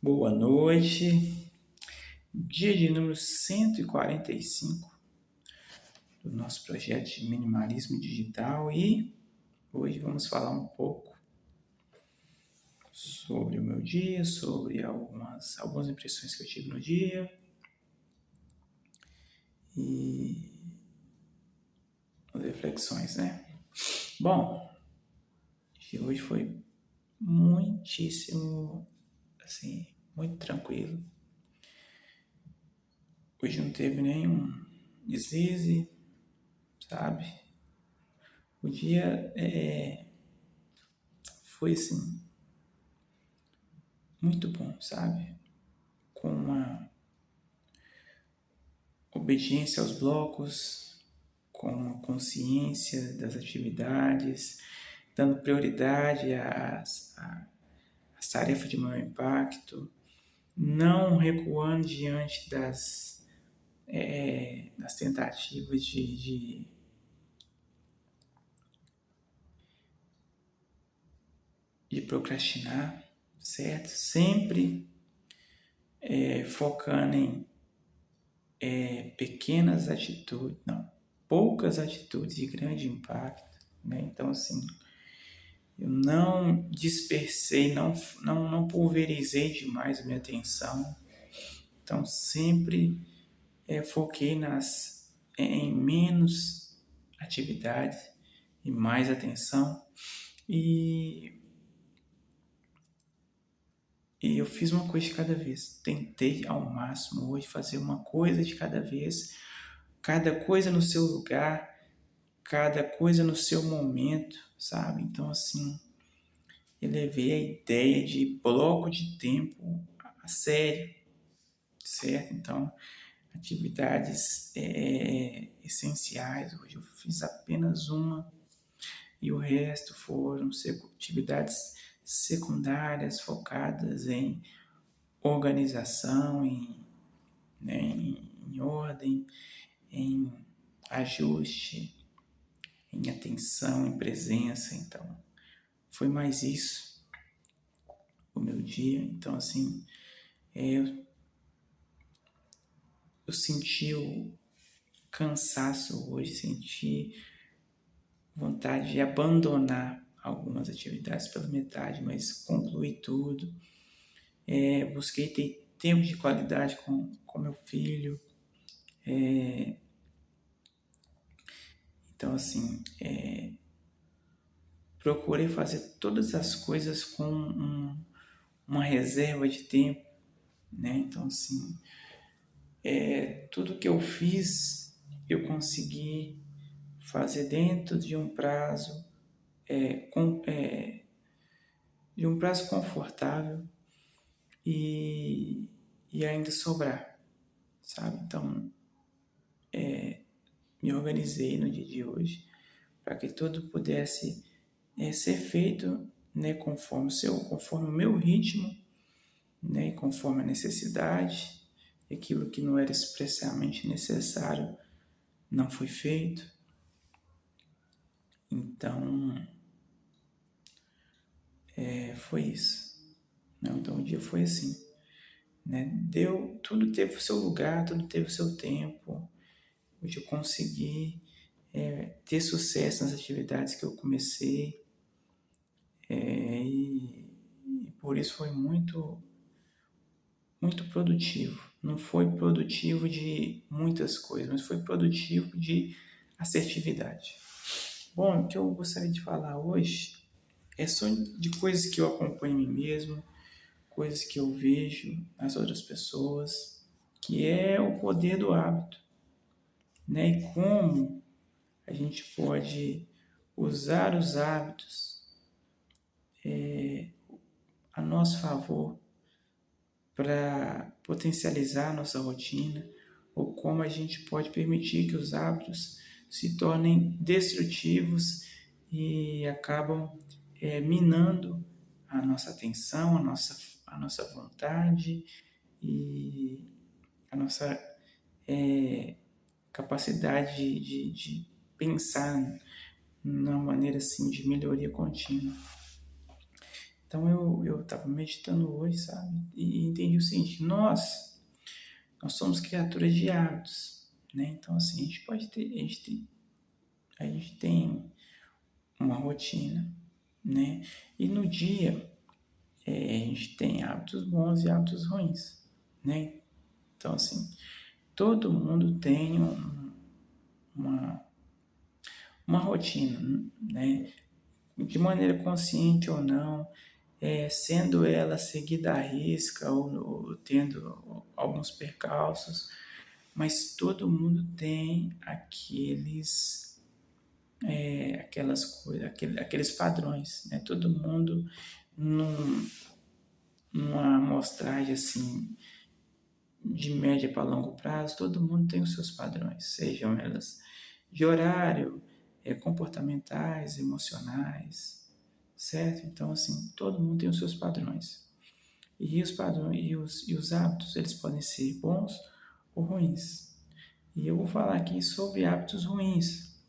Boa noite, dia de número 145 do nosso projeto de minimalismo digital e hoje vamos falar um pouco sobre o meu dia, sobre algumas impressões que eu tive no dia e as reflexões, né? Bom, hoje foi muitíssimo, assim, muito tranquilo. Hoje não teve nenhum deslize, sabe? O dia foi assim, muito bom, sabe? Com uma obediência aos blocos, com uma consciência das atividades, dando prioridade às tarefas de maior impacto, não recuando diante das tentativas de procrastinar, certo? Sempre focando em pequenas atitudes, não, poucas atitudes de grande impacto, né? Então, assim, eu não dispersei, não pulverizei demais a minha atenção. Então, sempre foquei em menos atividades e mais atenção. E eu fiz uma coisa de cada vez. Tentei ao máximo hoje fazer uma coisa de cada vez, cada coisa no seu lugar, cada coisa no seu momento, sabe? Então, assim, eu levei a ideia de bloco de tempo a sério, certo? Então, atividades essenciais. Hoje eu fiz apenas uma e o resto foram atividades secundárias focadas em organização, em ordem, em ajuste, em atenção, em presença. Então, foi mais isso o meu dia. Então, assim, eu senti o cansaço hoje, senti vontade de abandonar algumas atividades pela metade, mas concluí tudo. Busquei ter tempo de qualidade com meu filho. Então, assim, procurei fazer todas as coisas com uma reserva de tempo, né? Então, assim, tudo que eu fiz, eu consegui fazer dentro de um prazo, de um prazo confortável e ainda sobrar, sabe? Então, me organizei no dia de hoje para que tudo pudesse ser feito, né, conforme o meu ritmo, né, conforme a necessidade. Aquilo que não era expressamente necessário não foi feito. Então, foi isso. Então, o dia foi assim. Né? Tudo teve o seu lugar, tudo teve o seu tempo. Hoje eu consegui ter sucesso nas atividades que eu comecei. E por isso foi muito, muito produtivo. Não foi produtivo de muitas coisas, mas foi produtivo de assertividade. Bom, o que eu gostaria de falar hoje é só de coisas que eu acompanho em mim mesmo, coisas que eu vejo nas outras pessoas, que é o poder do hábito, né? E como a gente pode usar os hábitos a nosso favor para potencializar a nossa rotina, ou como a gente pode permitir que os hábitos se tornem destrutivos e acabam minando a nossa atenção, a nossa vontade e a nossa capacidade de pensar numa maneira assim de melhoria contínua. Então eu estava meditando hoje, sabe? E entendi o seguinte: nós somos criaturas de hábitos, né? Então, assim, a gente pode ter, a gente tem uma rotina, né? E no dia a gente tem hábitos bons e hábitos ruins, né? Então, assim, todo mundo tem uma, uma rotina, né? De maneira consciente ou não, sendo ela seguida à risca ou tendo alguns percalços, mas todo mundo tem aquelas coisas, aqueles padrões, né? Todo mundo numa amostragem assim de média para longo prazo, todo mundo tem os seus padrões, sejam elas de horário, comportamentais, emocionais, certo? Então, assim, todo mundo tem os seus padrões. E os padrões e os hábitos, eles podem ser bons ou ruins. E eu vou falar aqui sobre hábitos ruins.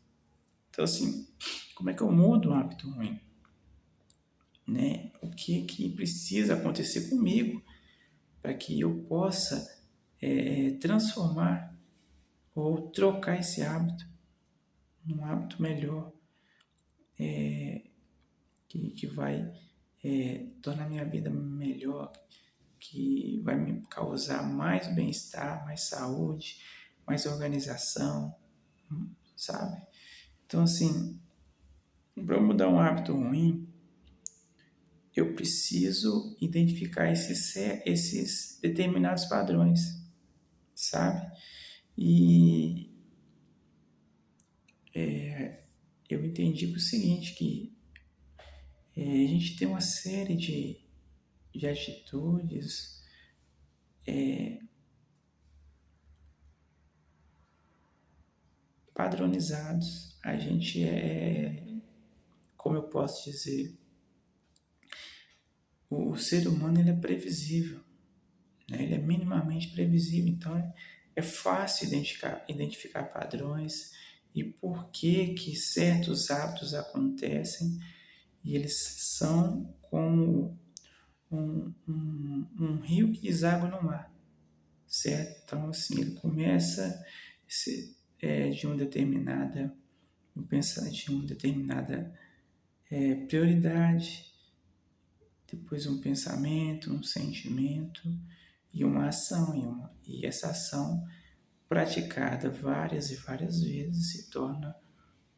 Então, assim, como é que eu mudo um hábito ruim? Né? O que precisa acontecer comigo para que eu possa transformar ou trocar esse hábito num hábito melhor, que vai tornar minha vida melhor, que vai me causar mais bem-estar, mais saúde, mais organização, sabe? Então, assim, para eu mudar um hábito ruim, eu preciso identificar esses determinados padrões, sabe? E eu entendi o seguinte, que a gente tem uma série de atitudes padronizados. A gente como eu posso dizer, o ser humano ele é previsível, né? Ele é minimamente previsível, então é fácil identificar padrões e por que certos hábitos acontecem, e eles são como um rio que deságua no mar, certo? Então, assim, ele começa de uma determinada, de uma determinada prioridade, depois um pensamento, um sentimento e uma ação. E essa ação, praticada várias e várias vezes, se torna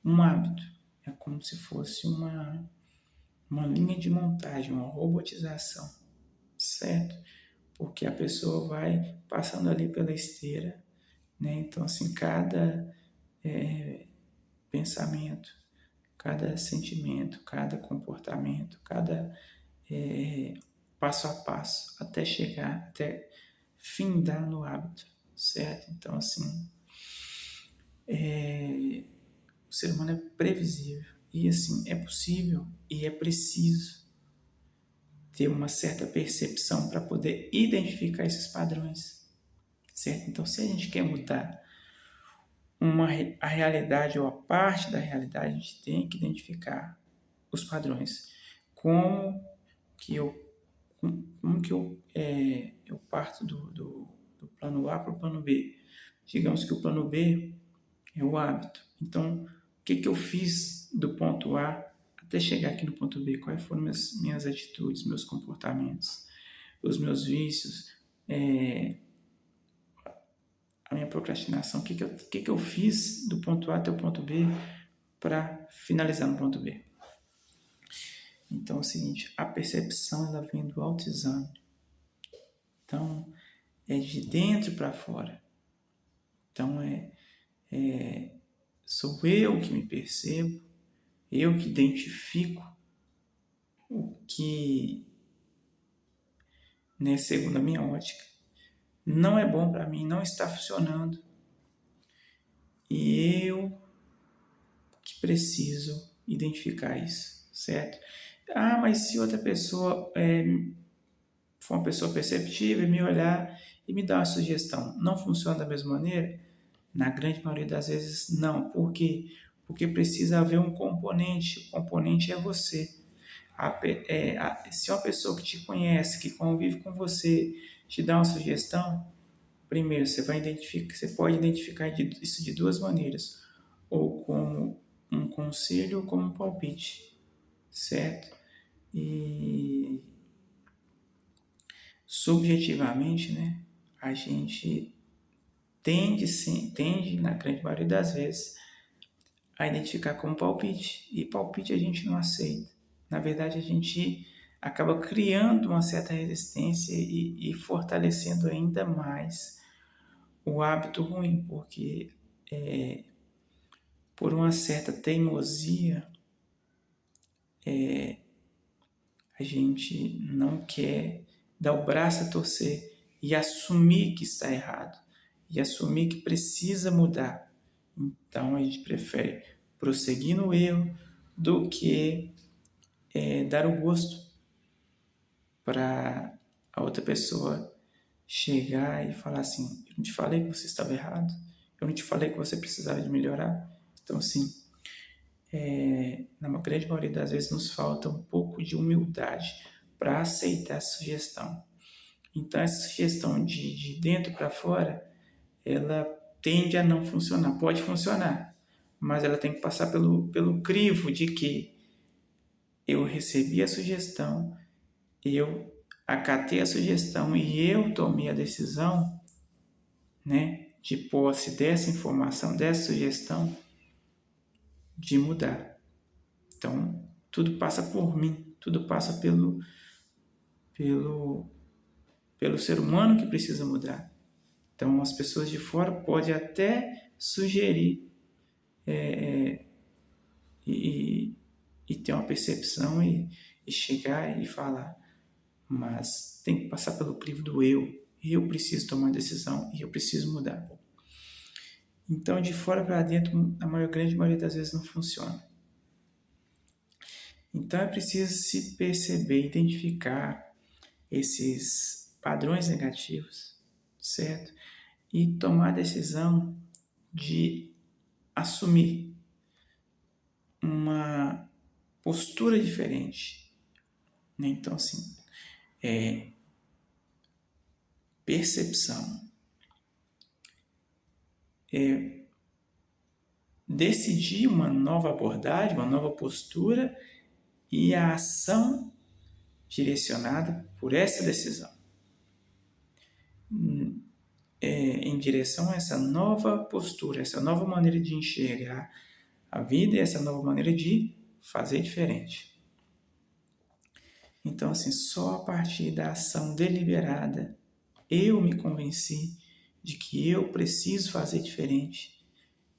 um hábito. É como se fosse uma linha de montagem, uma robotização, certo? Porque a pessoa vai passando ali pela esteira, né? Então, assim, cada pensamento, cada sentimento, cada comportamento, cada passo a passo, até findar no hábito, certo? Então, assim, o ser humano é previsível e, assim, é possível e é preciso ter uma certa percepção para poder identificar esses padrões, certo? Então, se a gente quer mudar a realidade ou a parte da realidade, a gente tem que identificar os padrões. Como que eu parto do plano A para o plano B? Digamos que o plano B é o hábito. Então, o que eu fiz do ponto A até chegar aqui no ponto B? Quais foram minhas atitudes, meus comportamentos, os meus vícios, a minha procrastinação? O que eu fiz do ponto A até o ponto B para finalizar no ponto B? Então é o seguinte, a percepção ela vem do autoexame. Então, é de dentro para fora. Então, sou eu que me percebo, eu que identifico o que, né, segundo a minha ótica, não é bom para mim, não está funcionando. E eu que preciso identificar isso, certo? Ah, mas se outra pessoa for uma pessoa perceptiva e me olhar e me dar uma sugestão, não funciona da mesma maneira? Na grande maioria das vezes, não. Por quê? Porque precisa haver um componente. O componente é você. Se uma pessoa que te conhece, que convive com você, te dar uma sugestão, primeiro você pode identificar isso de duas maneiras, ou como um conselho ou como um palpite, certo? E subjetivamente, né, a gente tende, na grande maioria das vezes, a identificar como palpite. E palpite a gente não aceita. Na verdade, a gente acaba criando uma certa resistência e fortalecendo ainda mais o hábito ruim, porque por uma certa teimosia, a gente não quer dar o braço a torcer e assumir que está errado, e assumir que precisa mudar. Então a gente prefere prosseguir no erro do que dar o gosto para a outra pessoa chegar e falar assim: eu não te falei que você estava errado, eu não te falei que você precisava de melhorar. Então, assim, na grande maioria das vezes nos falta um pouco de humildade para aceitar a sugestão. Então, essa sugestão de dentro para fora, ela tende a não funcionar. Pode funcionar, mas ela tem que passar pelo crivo de que eu recebi a sugestão, eu acatei a sugestão e eu tomei a decisão, né, de posse dessa informação, dessa sugestão, de mudar. Então, tudo passa por mim, tudo passa pelo ser humano que precisa mudar. Então, as pessoas de fora podem até sugerir e ter uma percepção e chegar e falar, mas tem que passar pelo crivo do eu. Eu preciso tomar decisão e eu preciso mudar. Então, de fora para dentro, a grande maioria das vezes não funciona. Então, é preciso se perceber, identificar esses padrões negativos, certo? E tomar a decisão de assumir uma postura diferente. Então, assim, percepção, decidir uma nova abordagem, uma nova postura e a ação direcionada por essa decisão, em direção a essa nova postura, essa nova maneira de enxergar a vida e essa nova maneira de fazer diferente. Então, assim, só a partir da ação deliberada eu me convenci de que eu preciso fazer diferente.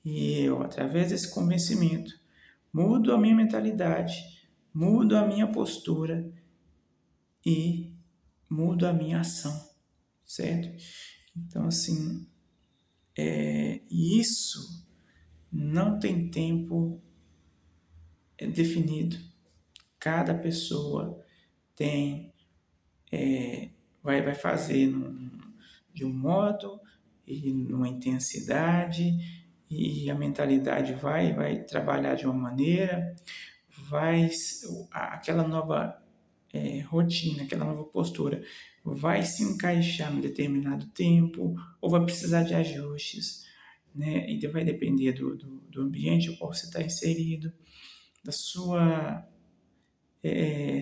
E eu, através desse convencimento, mudo a minha mentalidade, mudo a minha postura e mudo a minha ação, certo? Então, assim, isso não tem tempo definido. Cada pessoa tem, vai fazer de um modo e numa intensidade, e a mentalidade vai trabalhar de uma maneira, aquela nova rotina, aquela nova postura vai se encaixar em determinado tempo ou vai precisar de ajustes, né? E vai depender do ambiente no qual você está inserido, da sua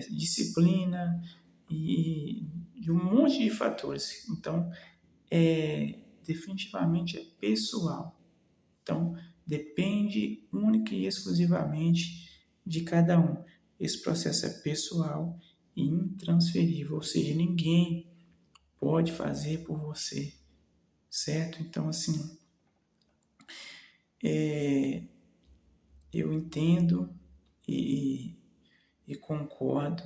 disciplina e de um monte de fatores. Então, definitivamente é pessoal. Então, depende única e exclusivamente de cada um. Esse processo é pessoal e intransferível, ou seja, ninguém pode fazer por você, certo? Então, assim, eu entendo e concordo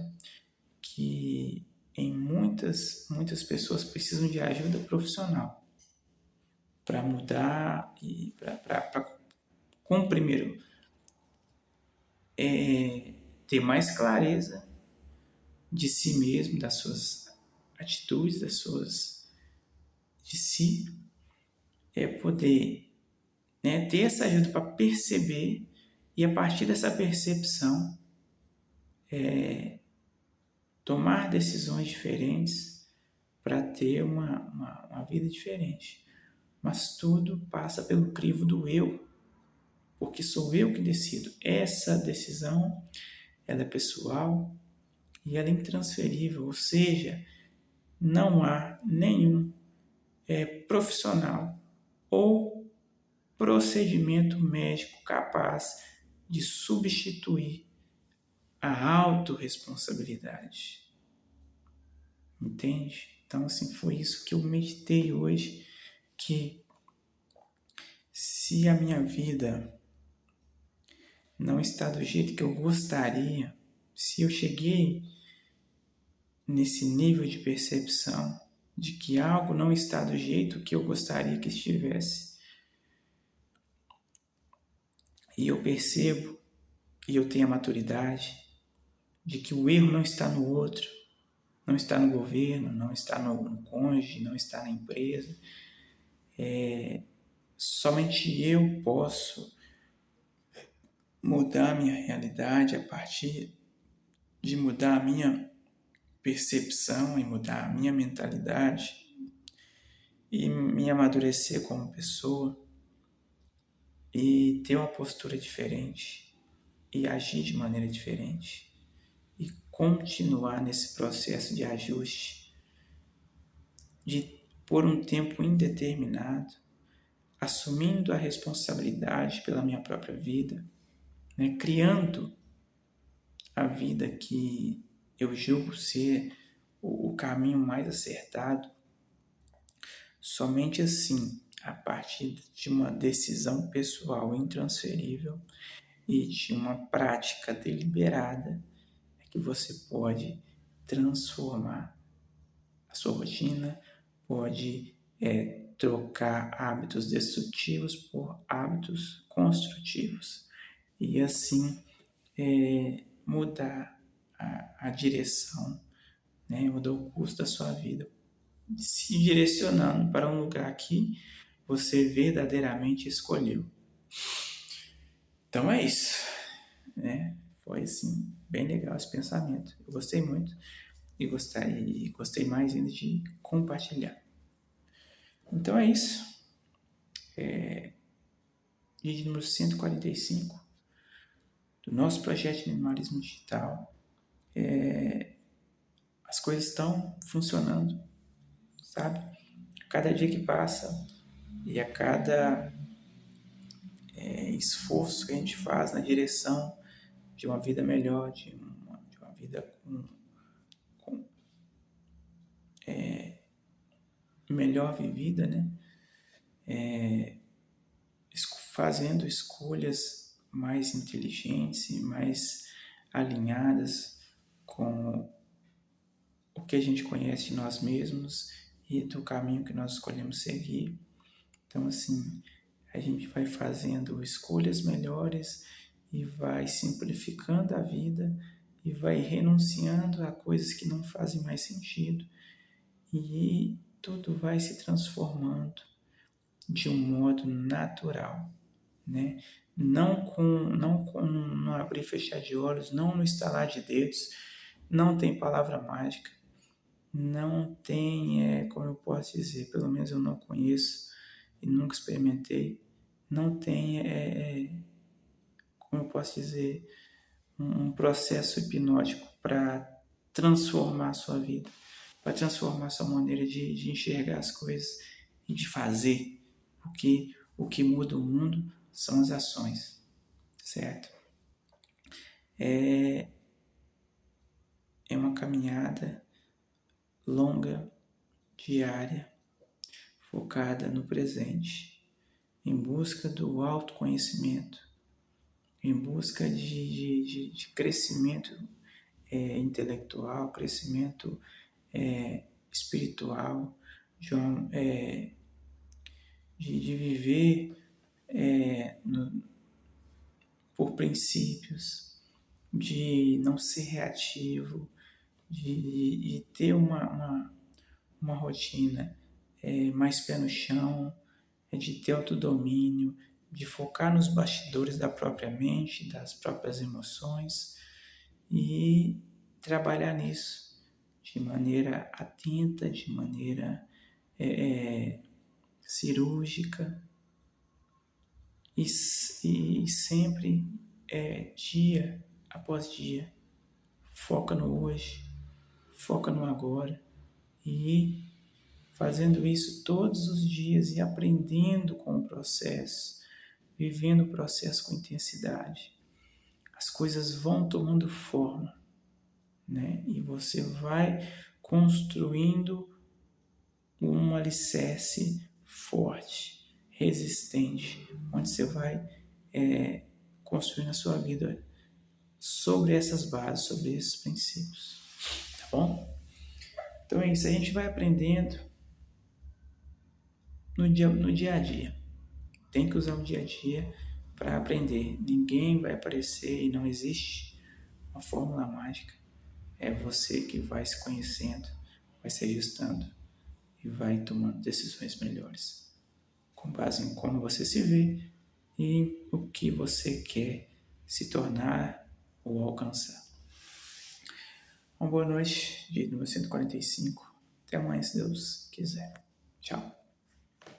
que muitas pessoas precisam de ajuda profissional para mudar e com primeiro ter mais clareza de si mesmo, das suas atitudes, de si, poder, né, ter essa ajuda para perceber e a partir dessa percepção tomar decisões diferentes para ter uma vida diferente. Mas tudo passa pelo crivo do eu, porque sou eu que decido. Essa decisão, ela é pessoal e ela é intransferível, ou seja, não há nenhum profissional ou procedimento médico capaz de substituir a autorresponsabilidade. Entende? Então, assim, foi isso que eu meditei hoje, que se a minha vida não está do jeito que eu gostaria, se eu cheguei nesse nível de percepção de que algo não está do jeito que eu gostaria que estivesse, e eu percebo e eu tenho a maturidade de que o erro não está no outro, não está no governo, não está no cônjuge, não está na empresa. Somente eu posso mudar a minha realidade a partir de mudar a minha percepção e mudar a minha mentalidade e me amadurecer como pessoa e ter uma postura diferente e agir de maneira diferente e continuar nesse processo de ajuste de por um tempo indeterminado, assumindo a responsabilidade pela minha própria vida, né? Criando a vida que eu julgo ser o caminho mais acertado. Somente assim, a partir de uma decisão pessoal intransferível e de uma prática deliberada, é que você pode transformar a sua rotina, pode trocar hábitos destrutivos por hábitos construtivos e assim mudar a direção, né? Mudar o curso da sua vida, se direcionando para um lugar que você verdadeiramente escolheu. Então é isso, né? Foi assim, bem legal esse pensamento. Eu gostei muito e gostei mais ainda de compartilhar. Então é isso. Vídeo número 145 do nosso projeto de minimalismo digital. As coisas estão funcionando, sabe? Cada dia que passa e a cada esforço que a gente faz na direção de uma vida melhor, de uma vida melhor vivida, né? Fazendo escolhas mais inteligentes e mais alinhadas com o que a gente conhece de nós mesmos e do caminho que nós escolhemos seguir. Então, assim, a gente vai fazendo escolhas melhores e vai simplificando a vida e vai renunciando a coisas que não fazem mais sentido e tudo vai se transformando de um modo natural, né? Não no abrir e fechar de olhos, não no estalar de dedos, não tem palavra mágica, não tem, como eu posso dizer, pelo menos eu não conheço e nunca experimentei, não tem, como eu posso dizer, um processo hipnótico para transformar a sua vida, para transformar a sua maneira de enxergar as coisas e de fazer, porque o que muda o mundo são as ações, certo? É uma caminhada longa, diária, focada no presente, em busca do autoconhecimento, em busca de crescimento intelectual, crescimento espiritual, de viver por princípios, de não ser reativo, de ter uma rotina mais pé no chão, de ter autodomínio, de focar nos bastidores da própria mente, das próprias emoções e trabalhar nisso de maneira atenta, de maneira cirúrgica, e sempre dia após dia. Foca no hoje, foca no agora, e fazendo isso todos os dias e aprendendo com o processo, vivendo o processo com intensidade, as coisas vão tomando forma, né? E você vai construindo um alicerce forte, resistente, onde você vai construindo a sua vida sobre essas bases, sobre esses princípios, tá bom? Então é isso, a gente vai aprendendo no dia a dia. Tem que usar o dia a dia para aprender. Ninguém vai aparecer e não existe uma fórmula mágica. É você que vai se conhecendo, vai se ajustando e vai tomando decisões melhores, com base em como você se vê e o que você quer se tornar ou alcançar. Uma boa noite, dia número 145. Até amanhã, se Deus quiser. Tchau.